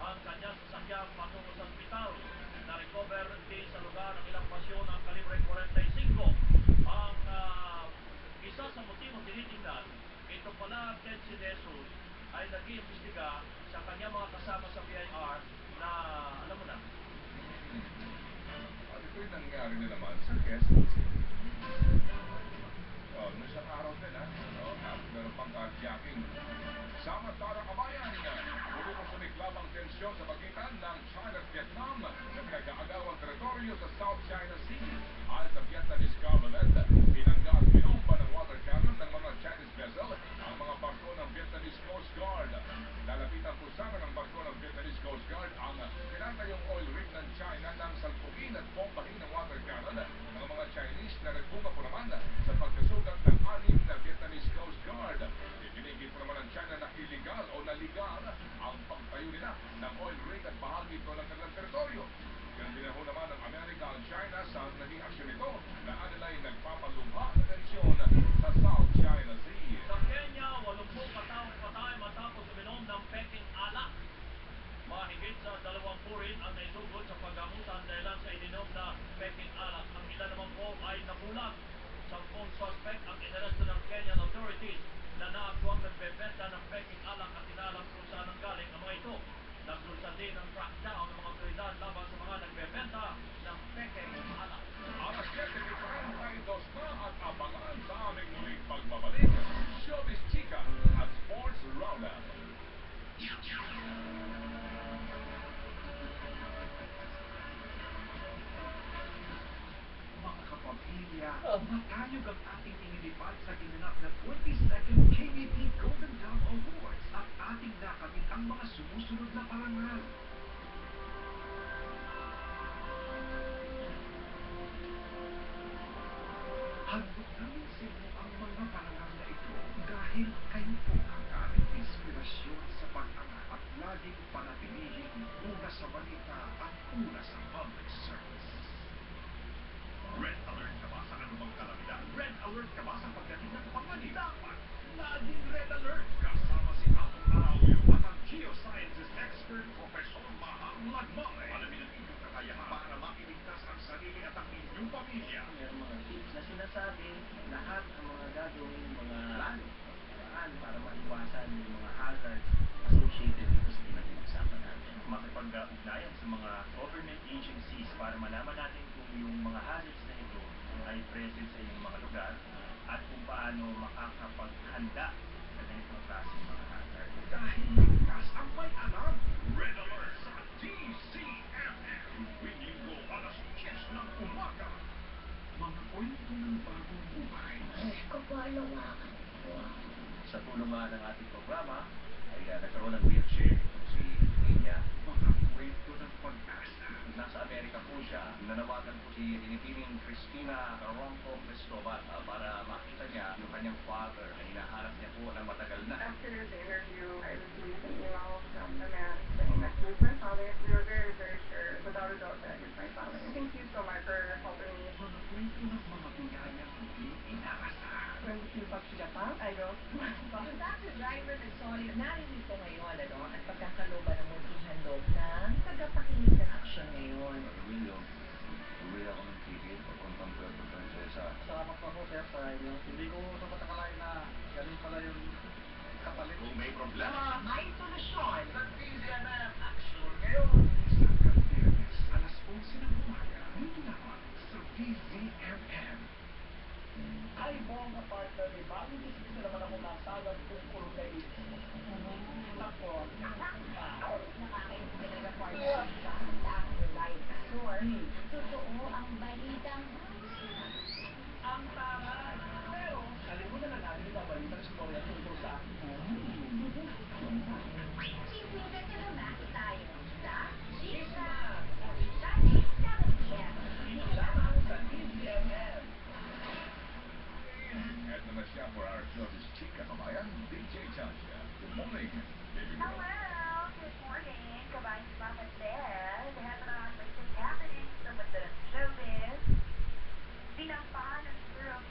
ang kanyang sasakyang patungo sa ospital. Na-recover din sa lugar ng ilang pasyon ng kalibre 45. Ang isa sa motibo tinitingnan, ito pala Ted Jesus ay nag-iimbestiga sa kanyang mga kasama sa BIR na, alam mo na. At ito'y nangyari na naman sa Quezon City. Nung isang araw din at meron pang carjacking. Samantala kabayan, muli mo sumiklab ang tensyon sa pagitan ng China at Vietnam sa pinag-aagawang teritoryo sa South China Sea. Ayon sa Vietnamese government, pinangga at binomba ng water cannon ng mga Chinese vessel ang mga barko ng Vietnamese Coast Guard. Lalapitan po sana ng barko ng Vietnamese Coast Guard ang tinatayong oil rig ng China nang salpukin at bombahin ng water cannon ng mga Chinese na nagbunga po naman sa pagkasugat ng 6 na Vietnamese Coast Guard. Itinigil po naman ng China na illegal o naligal ang pagtayo nila ng oil rig at bahagi ito ng kanilang teritoryo. Yan din ho naman ng Amerika at China sa naging aksyon ito na anilay nagpapalumha na tensyon sa South China Sea. Sa Kenya, 80 kataong patay matapos uminom ng peking alak. Mahigit sa 20 rin ang naisugod sa paggamutan dahilan sa ininom na peking alak. Ang ilan naman po ay nabulag. 10 suspect ang inaresto ng Kenyan authorities na naakuang nagbebenta ng peking alak at inalam kung saan ang galing ang mga ito. Naglunsad din ang crackdown ng mga otoridad laban sa mga nagbebenta ng peking alak. Alas 7:32 na at abangan sa aming muling pagbabalik. Showbiz Chika at Sports Roundup. Mga kapamilya, matayog ang ating inilipad sa ginanap na 22nd KBP Golden Dove Awards at ating nakamit ang mga sumusunod na parangal. Handog namin sa inyo ang mga parangal na ito dahil kayo po ang aming inspirasyon sa pag-angat at laging panatilihing una sa balita at una sa public service. Red alert ka ba sa anumang kalamidad? Red alert ka ba sa pagdating ng panganib? Dapat laging red alert! Kasama si Atong Araulio at ang geosciences expert Professor Mahang Lagmay. Alamin ang inyong kakayahan para mailigtas ang sarili at ang inyong pamilya. Yung mga tips na sinasabi, lahat ang mga gagawin, mga plano, paraan para maiwasan yung mga hazards associated dito sa pinag-uusapan natin. Makipag-ugnayan sa mga government agencies para malaman natin kung yung mga hazards na ito ay present sa inyong mga lugar at kung paano makakapaghanda sa ganitong klaseng mga hazard. Dahil ligtas ang may alam, Red Alert sa DCFM. Tuwing linggo alas 10 ng umaga. Mga kwento ng bagong buhay. Sa tulong nga ng ating programa, ay nagkaroon ng wheelchair si Ninya. Mga kwento ng pag-asa. Nasa Amerika po siya, nanawagan po si Tinipining Cristina Ronco Cristobal para makita niya yung kanyang father na hinahanap niya po ng matagal na. After the interview, I received an email from the man saying that he was my father. We were very, very sure, without a doubt, that he's my father. Thank you so much for helping me. Mga kwento ng mga biyayang hindi inaasahan. When he was to Japan, I go, Taxi driver nagsolid narinig ko ngayon at pagkakalooban ng multihan loob ng tagapakinig ng aksyon ngayon. William, uwi ako ng ticket papuntang Puerto Princesa. Salamat po ako, sir, sa inyo. Hindi ko dapat akalain na ganun pala yung kapalit. Kung may problema, May solusyon. sa DZMM Action ngayon. Isang Biyernes, alas 11 ng umaga, dito lamang sa DZMM. Ay, mga partner, eh, bagong disipin naman ako nasagad tungkol kay Nako. Nakakainis talaga partner sa ang live source. Totoo ang balitang Ang taray! Pero, kalimutan na natin yung balitang storya tungkol sa Sisigat ka naman tayo sa Chisma! Sa 7pm. Dito lamang sa DZMM. Eto na siya for our Showbiz Chika kabayan, DJ Chacha. Good morning, baby girl. hello, good morning. Kabayan si Mama Ted. Lahat na ang latest happenings sa mundo ng showbiz. Sinampahan ng Bureau of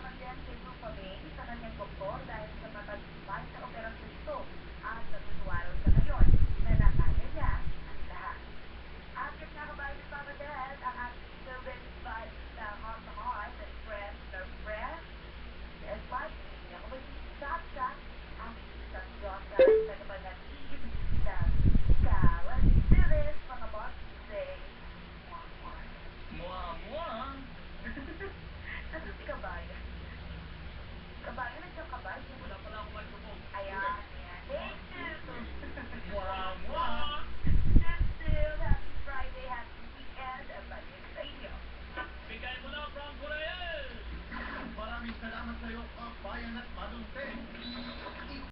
naman din kay Lupa May sa kanyang doktor dahil sa matagumpay na operasyon ito at natutuwa raw sa ngayon na nakaya niya ang lahat. At nagkakabayan ng Papa Dad ang ating survey by na heart to heart and friend to friend. Yes, bye. Hindi ako mag-stop-stop ang isang Diyos na nagpanatib na ika. Let's do this, mga boss. Say, Mwah! Ano si Kabayan? Kabayan, nagkakabayan. Wala pala akong microphone. Ayan, ayan. Thank you. Mwah! Still, happy Friday, happy weekend, and balik sa inyo. Bigay mo na, Franco Reyes! Maraming salamat sa iyo, kabayan at madunte.